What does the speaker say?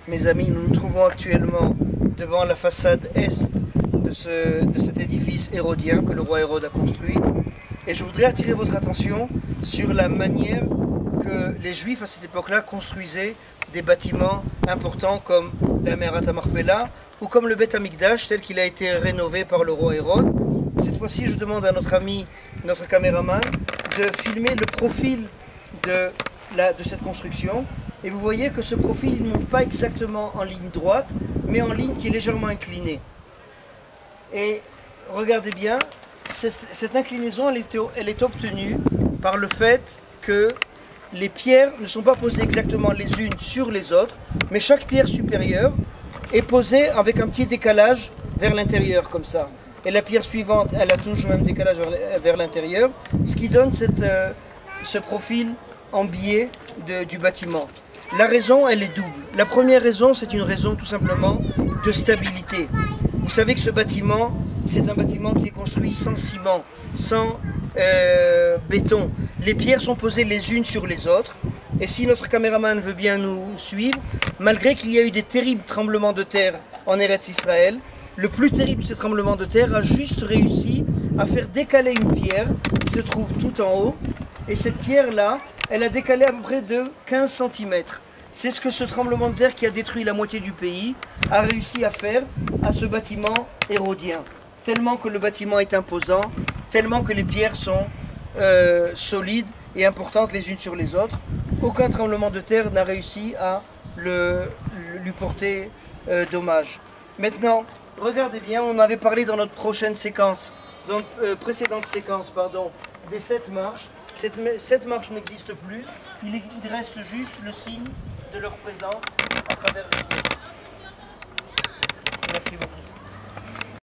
Mes amis, nous nous trouvons actuellement devant la façade est de cet édifice hérodien que le roi Hérode a construit. Et je voudrais attirer votre attention sur la manière que les Juifs à cette époque-là construisaient des bâtiments importants comme la Me'arat HaMachpelah ou comme le Beth Amikdash tel qu'il a été rénové par le roi Hérode. Cette fois-ci, je demande à notre ami, notre caméraman, de filmer le profil de cette construction. Et vous voyez que ce profil ne monte pas exactement en ligne droite, mais en ligne qui est légèrement inclinée. Et regardez bien, cette inclinaison, elle est obtenue par le fait que les pierres ne sont pas posées exactement les unes sur les autres, mais chaque pierre supérieure est posée avec un petit décalage vers l'intérieur, comme ça. Et la pierre suivante, elle a toujours le même décalage vers l'intérieur, ce qui donne ce profil en biais du bâtiment. La raison, elle est double. La première raison, c'est une raison tout simplement de stabilité. Vous savez que ce bâtiment, c'est un bâtiment qui est construit sans ciment, sans béton. Les pierres sont posées les unes sur les autres. Et si notre caméraman veut bien nous suivre, malgré qu'il y a eu des terribles tremblements de terre en Eretz Israël, le plus terrible de ces tremblements de terre a juste réussi à faire décaler une pierre qui se trouve tout en haut. Et cette pierre-là, elle a décalé à peu près de 15 cm. C'est ce que ce tremblement de terre qui a détruit la moitié du pays a réussi à faire à ce bâtiment hérodien. Tellement que le bâtiment est imposant, tellement que les pierres sont solides et importantes les unes sur les autres. Aucun tremblement de terre n'a réussi à lui porter dommage. Maintenant, regardez bien, on avait parlé dans notre prochaine séquence, dans notre précédente séquence, pardon, des 7 marches. Cette marche n'existe plus, il reste juste le signe de leur présence à travers le ciel.